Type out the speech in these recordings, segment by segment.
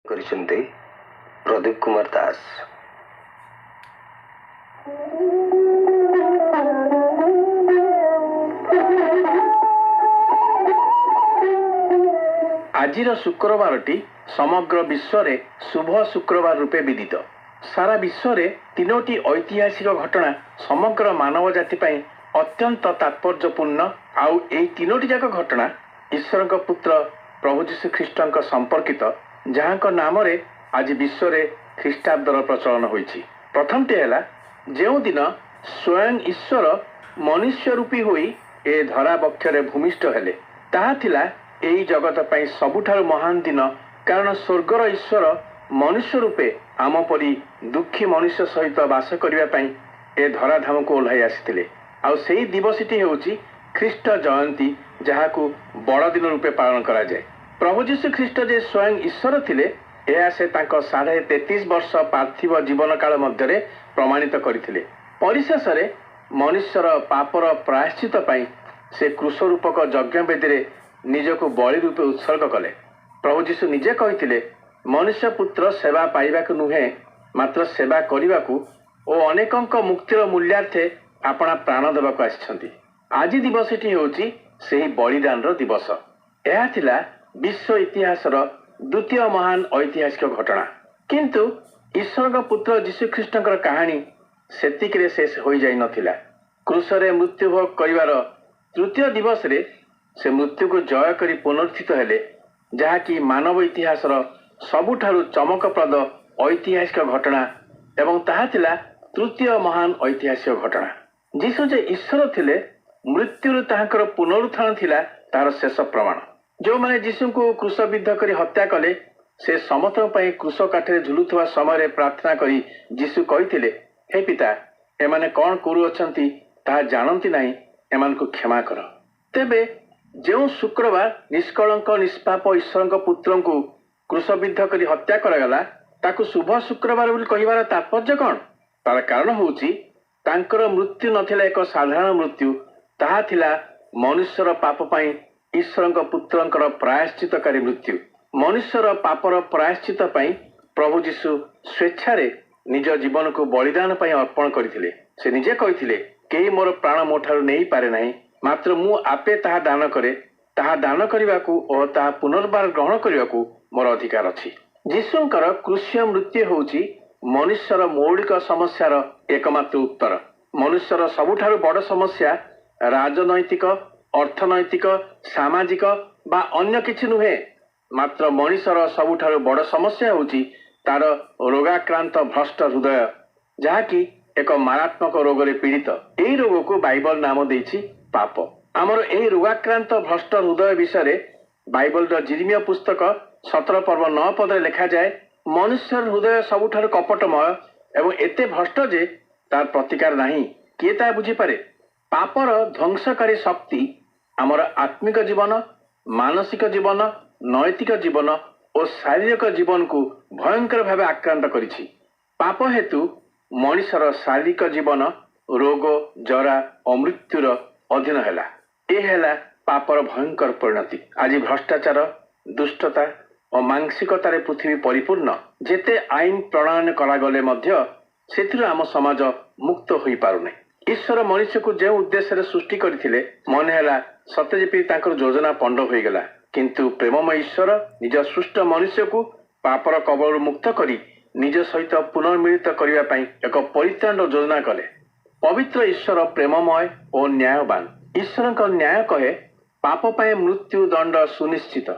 କରିଛନ୍ତି ପ୍ରଦୀପ କୁମାର ଦାସ। ଆଜିର ଶୁକ୍ରବାରଟି ସମଗ୍ର ବିଶ୍ୱରେ ଶୁଭ ଶୁକ୍ରବାର ରୂପେ ବିଦିତ। ସାରା ବିଶ୍ୱରେ ତିନୋଟି ଐତିହାସିକ ଘଟଣା ସମଗ୍ର ମାନବ ଜାତି ପାଇଁ ଅତ୍ୟନ୍ତ ତାତ୍ପର୍ଯ୍ୟପୂର୍ଣ୍ଣ। ଆଉ ଏହି ତିନୋଟି ଯାକ ଘଟଣା ଈଶ୍ୱରଙ୍କ ପୁତ୍ର ପ୍ରଭୁ ଯୀଶୁ ଖ୍ରୀଷ୍ଟଙ୍କ ସମ୍ପର୍କିତ, ଯାହାଙ୍କ ନାମରେ ଆଜି ବିଶ୍ୱରେ ଖ୍ରୀଷ୍ଟାବ୍ଦର ପ୍ରଚଳନ ହୋଇଛି। ପ୍ରଥମଟି ହେଲା ଯେଉଁଦିନ ସ୍ୱୟଂ ଈଶ୍ୱର ମନୁଷ୍ୟ ରୂପୀ ହୋଇ ଏ ଧରା ବକ୍ଷରେ ଭୂମିଷ୍ଠ ହେଲେ। ତାହା ଥିଲା ଏହି ଜଗତ ପାଇଁ ସବୁଠାରୁ ମହାନ ଦିନ, କାରଣ ସ୍ୱର୍ଗର ଈଶ୍ୱର ମନୁଷ୍ୟ ରୂପେ ଆମ ପରି ଦୁଃଖୀ ମନୁଷ୍ୟ ସହିତ ବାସ କରିବା ପାଇଁ ଏ ଧରାଧାମକୁ ଓହ୍ଲାଇ ଆସିଥିଲେ। ଆଉ ସେହି ଦିବସଟି ହେଉଛି ଖ୍ରୀଷ୍ଟ ଜୟନ୍ତୀ, ଯାହାକୁ ବଡ଼ଦିନ ରୂପେ ପାଳନ କରାଯାଏ। ପ୍ରଭୁ ଯୀଶୁ ଖ୍ରୀଷ୍ଟ ଯେ ସ୍ୱୟଂ ଈଶ୍ୱର ଥିଲେ, ଏହା ସେ ତାଙ୍କ 33.5 ବର୍ଷ ପାର୍ଥିବ ଜୀବନ କାଳ ମଧ୍ୟରେ ପ୍ରମାଣିତ କରିଥିଲେ। ପରିଶେଷରେ ମନୁଷ୍ୟର ପାପର ପ୍ରାୟଶ୍ଚିତ ପାଇଁ ସେ କୃଷ ରୂପକ ଯଜ୍ଞ ବେଦୀରେ ନିଜକୁ ବଳି ରୂପେ ଉତ୍ସର୍ଗ କଲେ। ପ୍ରଭୁ ଯୀଶୁ ନିଜେ କହିଥିଲେ, ମନୁଷ୍ୟ ପୁତ୍ର ସେବା ପାଇବାକୁ ନୁହେଁ, ମାତ୍ର ସେବା କରିବାକୁ ଓ ଅନେକଙ୍କ ମୁକ୍ତିର ମୂଲ୍ୟାର୍ଥେ ଆପଣା ପ୍ରାଣ ଦେବାକୁ ଆସିଛନ୍ତି। ଆଜି ଦିବସଟି ହେଉଛି ସେହି ବଳିଦାନର ଦିବସ। ଏହା ଥିଲା ବିଶ୍ୱ ଇତିହାସର ଦ୍ୱିତୀୟ ମହାନ ଐତିହାସିକ ଘଟଣା। କିନ୍ତୁ ଈଶ୍ୱରଙ୍କ ପୁତ୍ର ଯୀଶୁଖ୍ରୀଷ୍ଟଙ୍କର କାହାଣୀ ସେତିକିରେ ଶେଷ ହୋଇଯାଇ ନଥିଲା। କ୍ରୁଶରେ ମୃତ୍ୟୁଭୋଗ କରିବାର ତୃତୀୟ ଦିବସରେ ସେ ମୃତ୍ୟୁକୁ ଜୟ କରି ପୁନରୁତ୍ଥିତ ହେଲେ, ଯାହାକି ମାନବ ଇତିହାସର ସବୁଠାରୁ ଚମକପ୍ରଦ ଐତିହାସିକ ଘଟଣା, ଏବଂ ତାହା ଥିଲା ତୃତୀୟ ମହାନ ଐତିହାସିକ ଘଟଣା। ଯୀଶୁ ଯେ ଈଶ୍ୱର ଥିଲେ, ମୃତ୍ୟୁରୁ ତାହାଙ୍କର ପୁନରୁତ୍ଥାନ ଥିଲା ତାହାର ଶେଷ ପ୍ରମାଣ। ଯେଉଁମାନେ ଯୀଶୁଙ୍କୁ କ୍ରୁଶବିଦ୍ଧ କରି ହତ୍ୟା କଲେ, ସେ ସମସ୍ତଙ୍କ ପାଇଁ କ୍ରୁଶ କାଠରେ ଝୁଲୁଥିବା ସମୟରେ ପ୍ରାର୍ଥନା କରି ଯୀଶୁ କହିଥିଲେ, ହେ ପିତା, ଏମାନେ କ'ଣ କରୁଅଛନ୍ତି ତାହା ଜାଣନ୍ତି ନାହିଁ, ଏମାନଙ୍କୁ କ୍ଷମା କର। ତେବେ ଯେଉଁ ଶୁକ୍ରବାର ନିଷ୍କଳଙ୍କ ନିଷ୍ପାପ ଈଶ୍ୱରଙ୍କ ପୁତ୍ରଙ୍କୁ କ୍ରୁଶବିଦ୍ଧ କରି ହତ୍ୟା କରାଗଲା, ତାକୁ ଶୁଭ ଶୁକ୍ରବାର ବୋଲି କହିବାର ତାତ୍ପର୍ଯ୍ୟ କ'ଣ? ତାର କାରଣ ହେଉଛି ତାଙ୍କର ମୃତ୍ୟୁ ନଥିଲା ଏକ ସାଧାରଣ ମୃତ୍ୟୁ, ତାହା ଥିଲା ମନୁଷ୍ୟର ପାପ ପାଇଁ ଈଶ୍ୱରଙ୍କ ପୁତ୍ରଙ୍କର ପ୍ରାୟଶ୍ଚିତକାରୀ ମୃତ୍ୟୁ। ମନୁଷ୍ୟର ପାପର ପ୍ରାୟଶ୍ଚିତ ପାଇଁ ପ୍ରଭୁ ଯୀଶୁ ସ୍ୱେଚ୍ଛାରେ ନିଜ ଜୀବନକୁ ବଳିଦାନ ପାଇଁ ଅର୍ପଣ କରିଥିଲେ। ସେ ନିଜେ କହିଥିଲେ, କେହି ମୋର ପ୍ରାଣ ମୋ ଠାରୁ ନେଇପାରେ ନାହିଁ, ମାତ୍ର ମୁଁ ଆପେ ତାହା ଦାନ କରେ। ତାହା ଦାନ କରିବାକୁ ଓ ତାହା ପୁନର୍ବାର ଗ୍ରହଣ କରିବାକୁ ମୋର ଅଧିକାର ଅଛି। ଯୀଶୁଙ୍କର କ୍ରୁଶୀୟ ମୃତ୍ୟୁ ହେଉଛି ମନୁଷ୍ୟର ମୌଳିକ ସମସ୍ୟାର ଏକମାତ୍ର ଉତ୍ତର। ମନୁଷ୍ୟର ସବୁଠାରୁ ବଡ଼ ସମସ୍ୟା ରାଜନୈତିକ, ଅର୍ଥନୈତିକ, ସାମାଜିକ ବା ଅନ୍ୟ କିଛି ନୁହେଁ, ମାତ୍ର ମଣିଷର ସବୁଠାରୁ ବଡ଼ ସମସ୍ୟା ହେଉଛି ତାର ରୋଗାକ୍ରାନ୍ତ ଭ୍ରଷ୍ଟ ହୃଦୟ, ଯାହାକି ଏକ ମାରାତ୍ମକ ରୋଗରେ ପୀଡ଼ିତ। ଏହି ରୋଗକୁ ବାଇବଲ ନାମ ଦେଇଛି ପାପ। ଆମର ଏହି ରୋଗାକ୍ରାନ୍ତ ଭ୍ରଷ୍ଟ ହୃଦୟ ବିଷୟରେ ବାଇବଲର ଜିରିମିୟ ପୁସ୍ତକ 17 ପର୍ବ 9 ପଦରେ ଲେଖାଯାଏ, ମନୁଷ୍ୟର ହୃଦୟ ସବୁଠାରୁ କପଟମୟ ଏବଂ ଏତେ ଭ୍ରଷ୍ଟ ଯେ ତାର ପ୍ରତିକାର ନାହିଁ, କିଏ ତାହା ବୁଝିପାରେ? ପାପର ଧ୍ୱଂସକାରୀ ଶକ୍ତି ଆମର ଆତ୍ମିକ ଜୀବନ, ମାନସିକ ଜୀବନ, ନୈତିକ ଜୀବନ ଓ ଶାରୀରିକ ଜୀବନକୁ ଭୟଙ୍କର ଭାବେ ଆକ୍ରାନ୍ତ କରିଛି। ପାପ ହେତୁ ମଣିଷର ଶାରୀରିକ ଜୀବନ ରୋଗ, ଜରା ଓ ମୃତ୍ୟୁର ଅଧୀନ ହେଲା। ଏ ହେଲା ପାପର ଭୟଙ୍କର ପରିଣତି। ଆଜି ଭ୍ରଷ୍ଟାଚାର, ଦୁଷ୍ଟତା ଓ ମାଂସିକତାରେ ପୃଥିବୀ ପରିପୂର୍ଣ୍ଣ। ଯେତେ ଆଇନ ପ୍ରଣୟନ କରାଗଲେ ମଧ୍ୟ ସେଥିରୁ ଆମ ସମାଜ ମୁକ୍ତ ହୋଇପାରୁନାହିଁ। ଈଶ୍ୱର ମଣିଷକୁ ଯେଉଁ ଉଦ୍ଦେଶ୍ୟରେ ସୃଷ୍ଟି କରିଥିଲେ, ମନେ ହେଲା ସତେ ଯେପରି ତାଙ୍କର ଯୋଜନା ପଣ୍ଡ ହୋଇଗଲା। କିନ୍ତୁ ପ୍ରେମମୟ ଈଶ୍ୱର ନିଜ ସୃଷ୍ଟ ମନୁଷ୍ୟକୁ ପାପର କବଳରୁ ମୁକ୍ତ କରି ନିଜ ସହିତ ପୁନର୍ମିଳିତ କରିବା ପାଇଁ ଏକ ପରିତ୍ରାଣର ଯୋଜନା କଲେ। ପବିତ୍ର ଈଶ୍ୱର ପ୍ରେମମୟ ଓ ନ୍ୟାୟବାନ। ଈଶ୍ୱରଙ୍କ ନ୍ୟାୟ କହେ ପାପ ପାଇଁ ମୃତ୍ୟୁ ଦଣ୍ଡ ସୁନିଶ୍ଚିତ,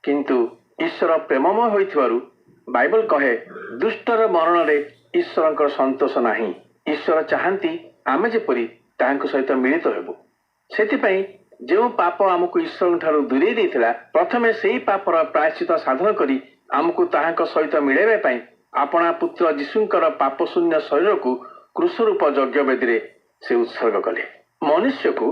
କିନ୍ତୁ ଈଶ୍ୱର ପ୍ରେମମୟ ହୋଇଥିବାରୁ ବାଇବଲ କହେ ଦୁଷ୍ଟର ମରଣରେ ଈଶ୍ୱରଙ୍କର ସନ୍ତୋଷ ନାହିଁ। ଈଶ୍ୱର ଚାହାନ୍ତି ଆମେ ଯେପରି ତାହାଙ୍କ ସହିତ ମିଳିତ ହେବୁ। ସେଥିପାଇଁ ଯେଉଁ ପାପ ଆମକୁ ଈଶ୍ୱରଙ୍କ ଠାରୁ ଦୂରେଇ ଦେଇଥିଲା, ପ୍ରଥମେ ସେହି ପାପର ପ୍ରାୟଶ୍ଚିତ ସାଧନ କରି ଆମକୁ ତାହାଙ୍କ ସହିତ ମିଳାଇବା ପାଇଁ ଆପଣା ପୁତ୍ର ଯୀଶୁଙ୍କର ପାପଶୂନ୍ୟ ଶରୀରକୁ କୃଷ ରୂପ ଯଜ୍ଞ ବେଦୀରେ ସେ ଉତ୍ସର୍ଗ କଲେ। ମନୁଷ୍ୟକୁ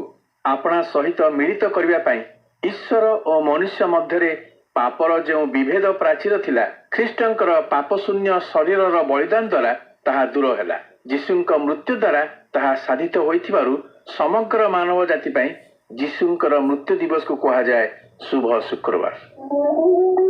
ଆପଣା ସହିତ ମିଳିତ କରିବା ପାଇଁ ଈଶ୍ୱର ଓ ମନୁଷ୍ୟ ମଧ୍ୟରେ ପାପର ଯେଉଁ ବିଭେଦ ପ୍ରାଚୀର ଥିଲା, ଖ୍ରୀଷ୍ଟଙ୍କର ପାପଶୂନ୍ୟ ଶରୀରର ବଳିଦାନ ଦ୍ୱାରା ତାହା ଦୂର ହେଲା। ଯୀଶୁଙ୍କ ମୃତ୍ୟୁ ଦ୍ୱାରା ତାହା ସାଧିତ ହୋଇଥିବାରୁ ସମଗ୍ର ମାନବ ଜାତି ପାଇଁ ଯୀଶୁଙ୍କର ମୃତ୍ୟୁ ଦିବସକୁ କୁହାଯାଏ ଶୁଭ ଶୁକ୍ରବାର।